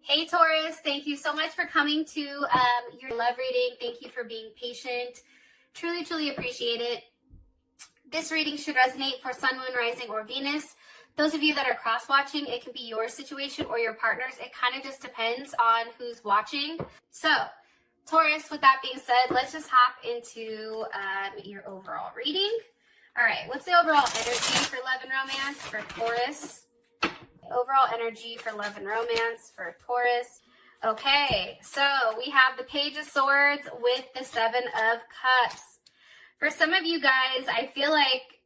Hey Taurus, thank you so much for coming to your love reading. Thank you for being patient. Truly, truly appreciate it. This reading should resonate for Sun, Moon, Rising, or Venus. Those of you that are cross-watching, it can be your situation or your partner's. It kind of just depends on who's watching. So, Taurus, with that being said, let's just hop into your overall reading. All right, what's the overall energy for love and romance for Taurus? Overall energy for love and romance for Taurus. Okay, so we have the Page of Swords with the Seven of Cups. For some of you guys, I feel like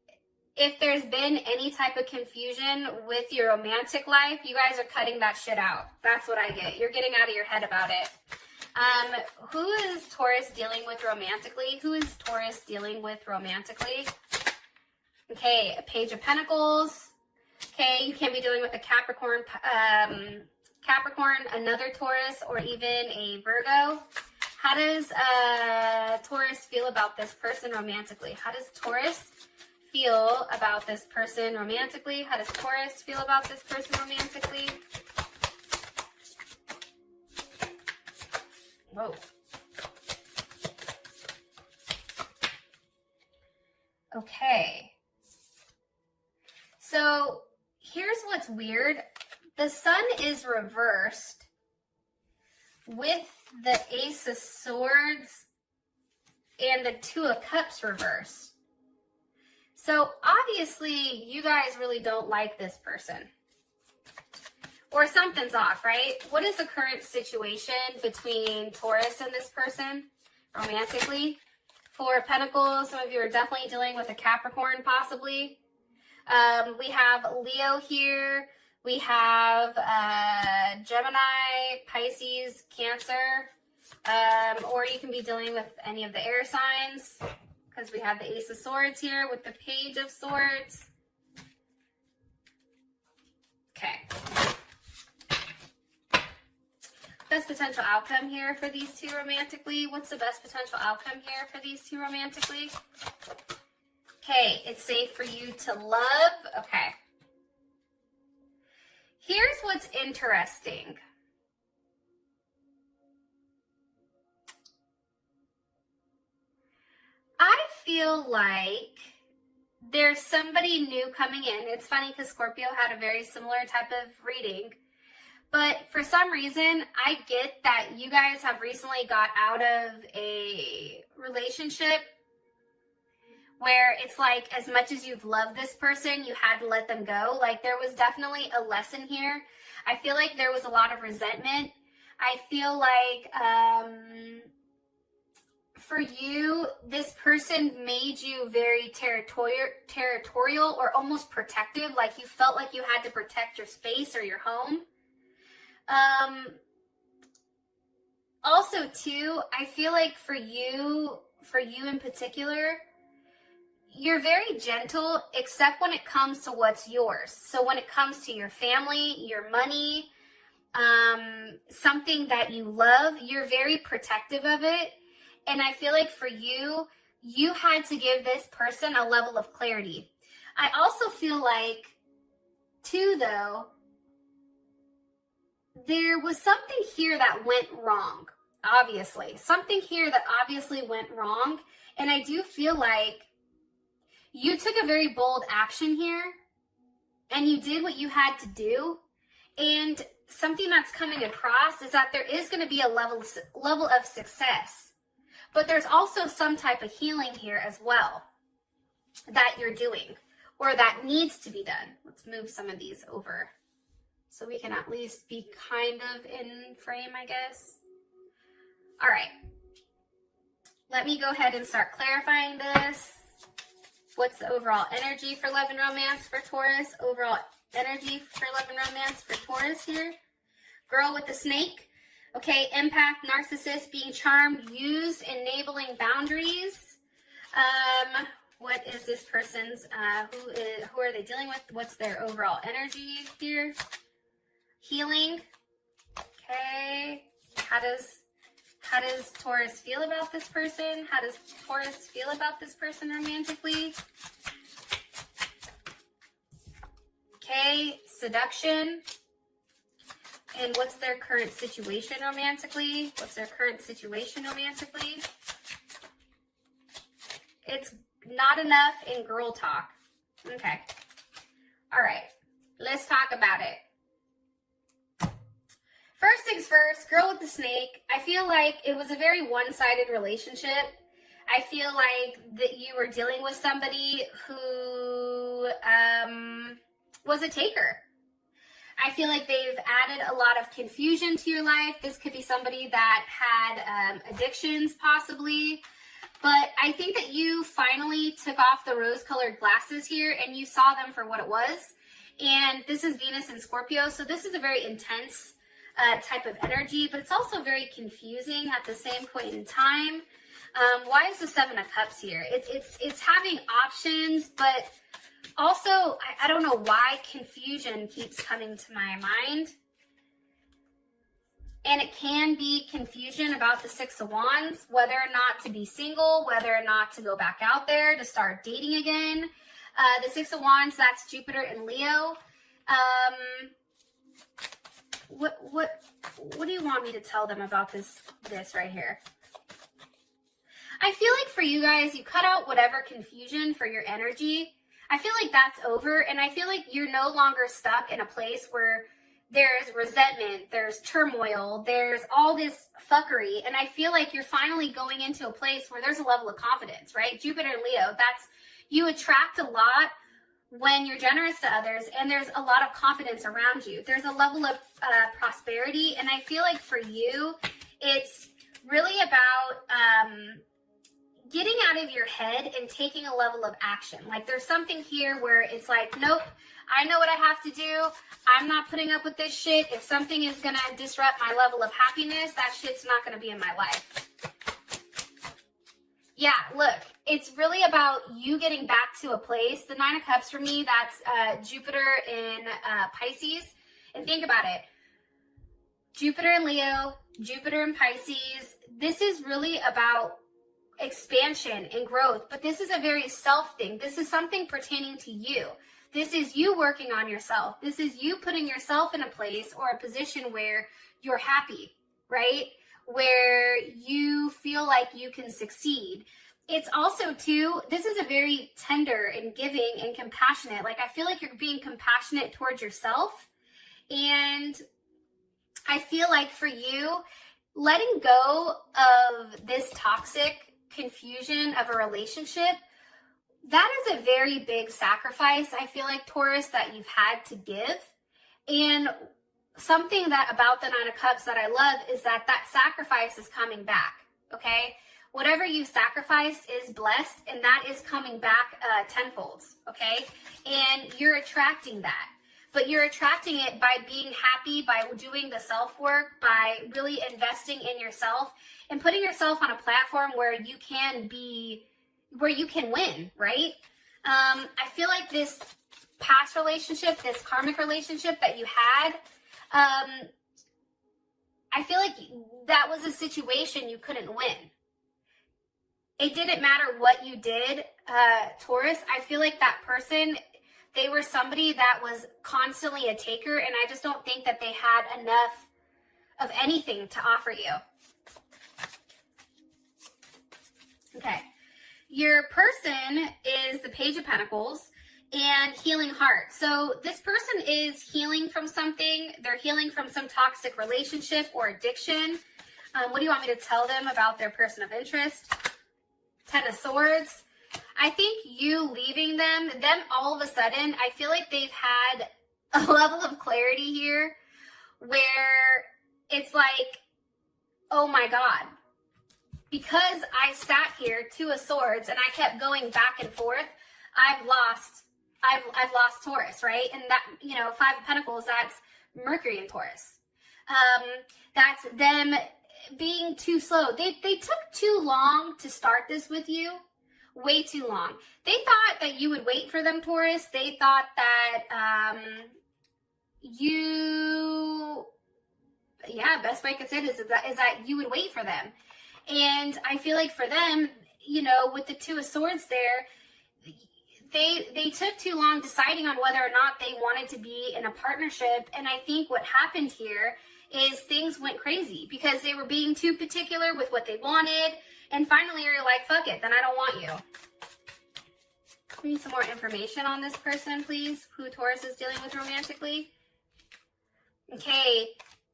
if there's been any type of confusion with your romantic life, you guys are cutting that shit out. That's what I get. You're getting out of your head about it. Who is Taurus dealing with romantically? Who is Taurus dealing with romantically? Okay, a Page of Pentacles. Okay, you can be dealing with a Capricorn, another Taurus, or even a Virgo. How does Taurus feel about this person romantically? How does Taurus feel about this person romantically? How does Taurus feel about this person romantically? Whoa. Okay. So here's what's weird. The Sun is reversed with the Ace of Swords and the Two of Cups reversed. So obviously you guys really don't like this person. Or something's off, right? What is the current situation between Taurus and this person romantically? Four of Pentacles, some of you are definitely dealing with a Capricorn possibly. We have Leo here. We have Gemini, Pisces, Cancer. Or you can be dealing with any of the air signs because we have the Ace of Swords here with the Page of Swords. Okay. Best potential outcome here for these two romantically. What's the best potential outcome here for these two romantically? Okay, it's safe for you to love. Okay. Here's what's interesting. I feel like there's somebody new coming in. It's funny because Scorpio had a very similar type of reading. But for some reason, I get that you guys have recently got out of a relationship where it's like, as much as you've loved this person, you had to let them go. Like, there was definitely a lesson here. I feel like there was a lot of resentment. I feel like for you, this person made you very territorial or almost protective. Like, you felt like you had to protect your space or your home. Also, too, I feel like for you in particular, you're very gentle, except when it comes to what's yours. So when it comes to your family, your money, something that you love, you're very protective of it. And I feel like for you, you had to give this person a level of clarity. I also feel like, too, though, there was something here that went wrong, obviously. Something here that obviously went wrong. And I do feel like you took a very bold action here, and you did what you had to do. And something that's coming across is that there is going to be a level of success. But there's also some type of healing here as well that you're doing, or that needs to be done. Let's move some of these over so we can at least be kind of in frame, I guess. All right. Let me go ahead and start clarifying this. What's the overall energy for love and romance for Taurus? Overall energy for love and romance for Taurus here. Girl with the snake. Okay, empath, narcissist, being charmed, used, enabling boundaries. What is this person's, who are they dealing with? What's their overall energy here? Healing. Okay. How does Taurus feel about this person? How does Taurus feel about this person romantically? Okay, seduction. And what's their current situation romantically? What's their current situation romantically? It's not enough in girl talk. Okay. All right. Let's talk about it. First things first, girl with the snake. I feel like it was a very one-sided relationship. I feel like that you were dealing with somebody who was a taker. I feel like they've added a lot of confusion to your life. This could be somebody that had addictions possibly. But I think that you finally took off the rose-colored glasses here and you saw them for what it was. And this is Venus in Scorpio, so this is a very intense type of energy, but it's also very confusing at the same point in time. Why is the Seven of Cups here? It's having options, but also, I don't know why confusion keeps coming to my mind. And it can be confusion about the Six of Wands, whether or not to be single, whether or not to go back out there to start dating again. The Six of Wands, that's Jupiter and Leo. What do you want me to tell them about this right here? I feel like for you guys, you cut out whatever confusion for your energy. I feel like that's over, and I feel like you're no longer stuck in a place where there's resentment, there's turmoil, there's all this fuckery, and I feel like you're finally going into a place where there's a level of confidence, right? Jupiter and Leo, you attract a lot when you're generous to others, and there's a lot of confidence around you. There's a level of prosperity, and I feel like for you, it's really about getting out of your head and taking a level of action. Like there's something here where it's like, nope, I know what I have to do. I'm not putting up with this shit. If something is going to disrupt my level of happiness, that shit's not going to be in my life. Yeah, look, it's really about you getting back to a place. The Nine of Cups for me, that's Jupiter in Pisces. And think about it. Jupiter in Leo, Jupiter in Pisces. This is really about expansion and growth, but this is a very self thing. This is something pertaining to you. This is you working on yourself. This is you putting yourself in a place or a position where you're happy, right? Where you feel like you can succeed. It's also too, this is a very tender and giving and compassionate. Like I feel like you're being compassionate towards yourself. And I feel like for you, letting go of this toxic confusion of a relationship, that is a very big sacrifice, I feel like, Taurus, that you've had to give. And something that about the Nine of Cups that I love is that sacrifice is coming back, okay? Whatever you sacrificed is blessed, and that is coming back tenfold, okay? And you're attracting that. But you're attracting it by being happy, by doing the self-work, by really investing in yourself and putting yourself on a platform where you can win, right? I feel like this past relationship, this karmic relationship that you had, I feel like that was a situation you couldn't win. It didn't matter what you did, Taurus. I feel like that person, they were somebody that was constantly a taker, and I just don't think that they had enough of anything to offer you. Okay. Your person is the Page of Pentacles and Healing Heart. So this person is healing from something. They're healing from some toxic relationship or addiction. What do you want me to tell them about their person of interest? Ten of Swords. I think you leaving them all of a sudden, I feel like they've had a level of clarity here where it's like, oh my God, because I sat here, Two of Swords, and I kept going back and forth, I've lost Taurus, right? And that, Five of Pentacles, that's Mercury in Taurus. That's them being too slow. They took too long to start this with you. Way too long. They thought that you would wait for them, Taurus. They thought that best way I could say this is that you would wait for them. And I feel like for them, with the Two of Swords there, they took too long deciding on whether or not they wanted to be in a partnership. And I think what happened here is things went crazy because they were being too particular with what they wanted. And finally, you're like, fuck it, then I don't want you. We need some more information on this person, please. Who Taurus is dealing with romantically. Okay,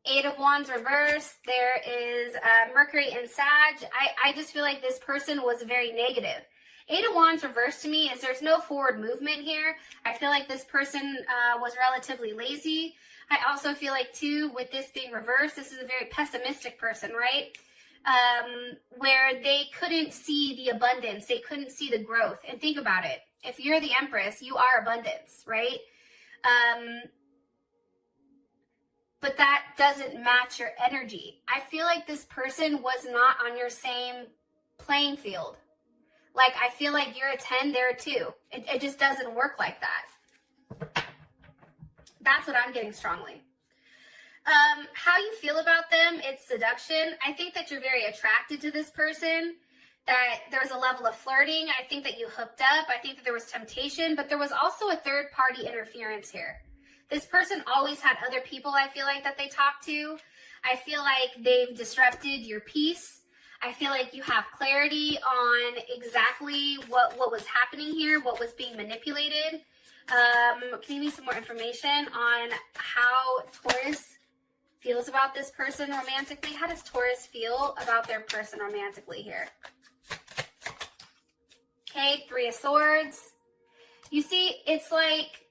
8 of Wands reversed. There is Mercury in Sag. I just feel like this person was very negative. 8 of Wands reversed to me is there's no forward movement here. I feel like this person was relatively lazy. I also feel like, too, with this being reversed, this is a very pessimistic person, right? Where they couldn't see the abundance. They couldn't see the growth. And think about it. If you're the Empress, you are abundance, right? But that doesn't match your energy. I feel like this person was not on your same playing field. Like, I feel like you're a 10, they're a 2. It just doesn't work like that. That's what I'm getting strongly. How you feel about them, it's seduction. I think that you're very attracted to this person, that there's a level of flirting. I think that you hooked up. I think that there was temptation, but there was also a third-party interference here. This person always had other people, I feel like, that they talked to. I feel like they've disrupted your peace. I feel like you have clarity on exactly what was happening here, what was being manipulated. Can you give me some more information on how Taurus feels about this person romantically? How does Taurus feel about their person romantically here? Okay, 3 of Swords. You see, it's like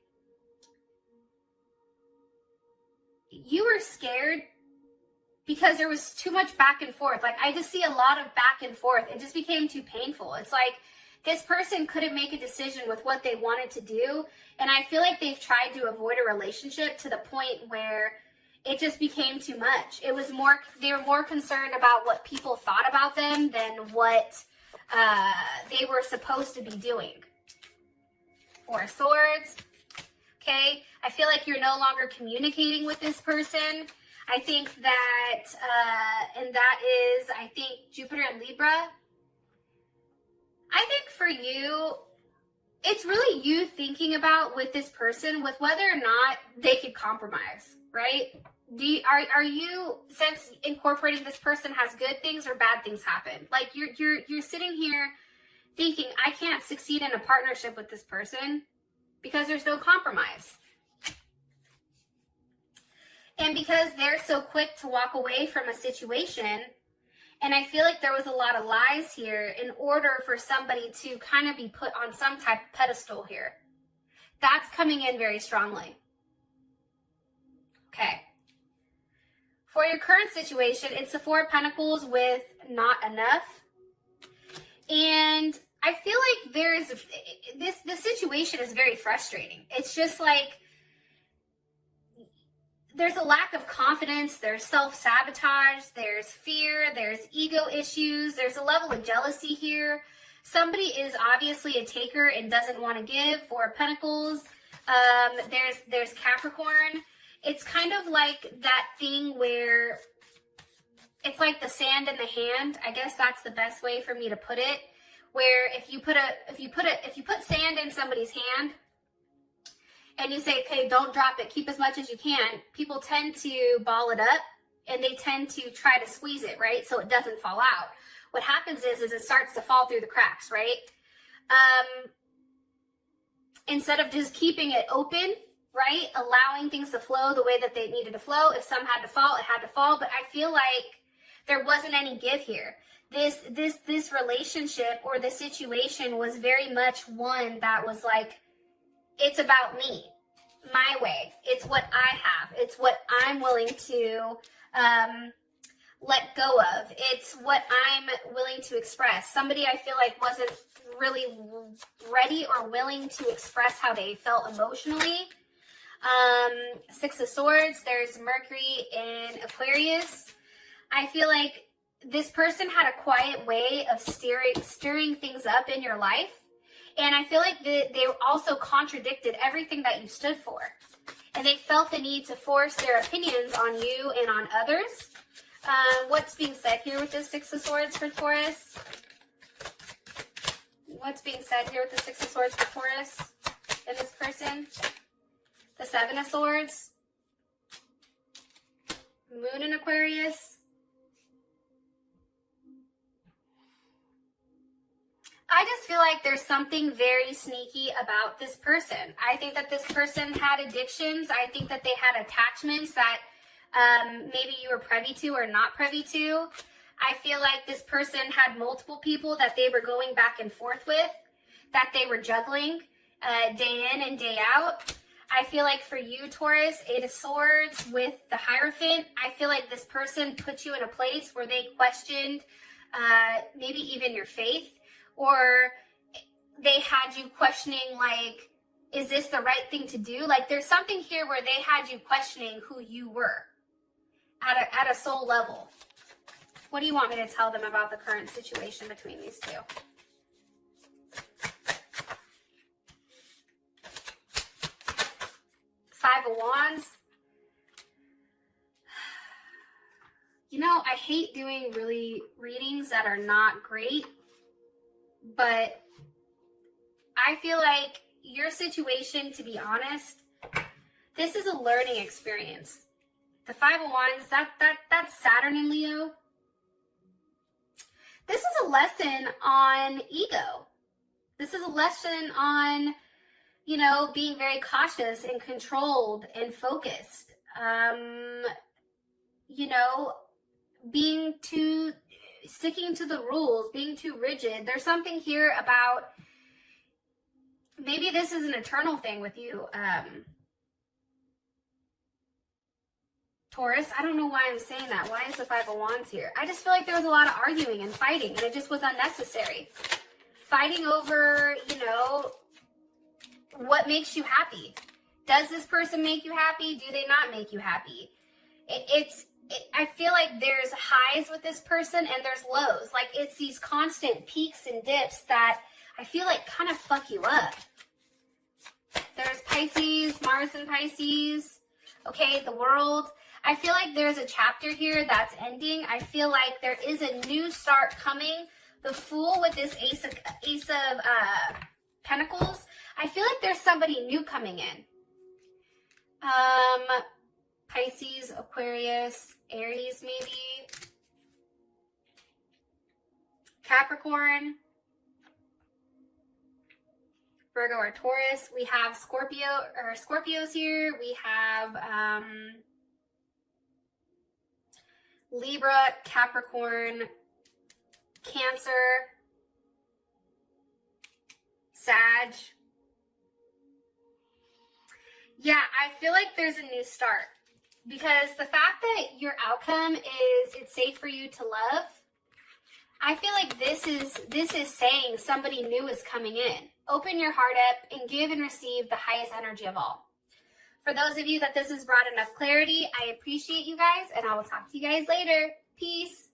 you were scared because there was too much back and forth. Like, I just see a lot of back and forth. It just became too painful. It's like this person couldn't make a decision with what they wanted to do. And I feel like they've tried to avoid a relationship to the point where it just became too much. It was more, they were more concerned about what people thought about them than what they were supposed to be doing. 4 of Swords. Okay, I feel like you're no longer communicating with this person. I think that, and that is, I think, Jupiter and Libra. I think for you, it's really you thinking about with this person with whether or not they could compromise, right? Are you, since incorporating this person has good things or bad things happen? Like you're sitting here thinking, I can't succeed in a partnership with this person because there's no compromise. And because they're so quick to walk away from a situation, and I feel like there was a lot of lies here in order for somebody to kind of be put on some type of pedestal here. That's coming in very strongly. Okay. For your current situation, it's the 4 of Pentacles with not enough. And I feel like this situation is very frustrating. It's just like, there's a lack of confidence, there's self-sabotage, there's fear, there's ego issues, there's a level of jealousy here. Somebody is obviously a taker and doesn't want to give. 4 of Pentacles. There's Capricorn. It's kind of like that thing where it's like the sand in the hand. I guess that's the best way for me to put it. Where if you put sand in somebody's hand, and you say, okay, don't drop it, keep as much as you can, people tend to ball it up and they tend to try to squeeze it, right? So it doesn't fall out. What happens is it starts to fall through the cracks, right? Instead of just keeping it open, right? Allowing things to flow the way that they needed to flow. If some had to fall, it had to fall. But I feel like there wasn't any give here. This relationship or the situation was very much one that was like, it's about me, my way. It's what I have. It's what I'm willing to let go of. It's what I'm willing to express. Somebody I feel like wasn't really ready or willing to express how they felt emotionally. 6 of Swords, there's Mercury in Aquarius. I feel like this person had a quiet way of stirring things up in your life. And I feel like they also contradicted everything that you stood for. And they felt the need to force their opinions on you and on others. What's being said here with the 6 of Swords for Taurus? What's being said here with the 6 of Swords for Taurus in this person? The 7 of Swords. Moon in Aquarius. I just feel like there's something very sneaky about this person. I think that this person had addictions. I think that they had attachments that maybe you were privy to or not privy to. I feel like this person had multiple people that they were going back and forth with, that they were juggling day in and day out. I feel like for you, Taurus, Eight of Swords with the Hierophant, I feel like this person put you in a place where they questioned maybe even your faith, or they had you questioning, like, is this the right thing to do? Like, there's something here where they had you questioning who you were at a soul level. What do you want me to tell them about the current situation between these two? Five of Wands. You know, I hate doing really readings that are not great, but I feel like your situation, to be honest, this is a learning experience. The Five of Wands, that's Saturn in Leo. This is a lesson on ego. This is a lesson on, you know, being very cautious and controlled and focused. You know, sticking to the rules, being too rigid. There's something here about, maybe this is an eternal thing with you, Taurus. I don't know why I'm saying that. Why is the Five of Wands here? I just feel like there was a lot of arguing and fighting, and it just was unnecessary. Fighting over, you know, what makes you happy. Does this person make you happy? Do they not make you happy? I feel like there's highs with this person and there's lows. Like, it's these constant peaks and dips that I feel like kind of fuck you up. There's Pisces, Mars in Pisces. Okay, the World. I feel like there's a chapter here that's ending. I feel like there is a new start coming. The Fool with this Ace of Pentacles. I feel like there's somebody new coming in. Pisces, Aquarius, Aries maybe. Capricorn. Virgo or Taurus. We have Scorpios here. We have Libra, Capricorn, Cancer, Sag. Yeah, I feel like there's a new start, because the fact that your outcome is it's safe for you to love, I feel like this is saying somebody new is coming in. Open your heart up and give and receive the highest energy of all. For those of you that this has brought enough clarity, I appreciate you guys, and I will talk to you guys later. Peace.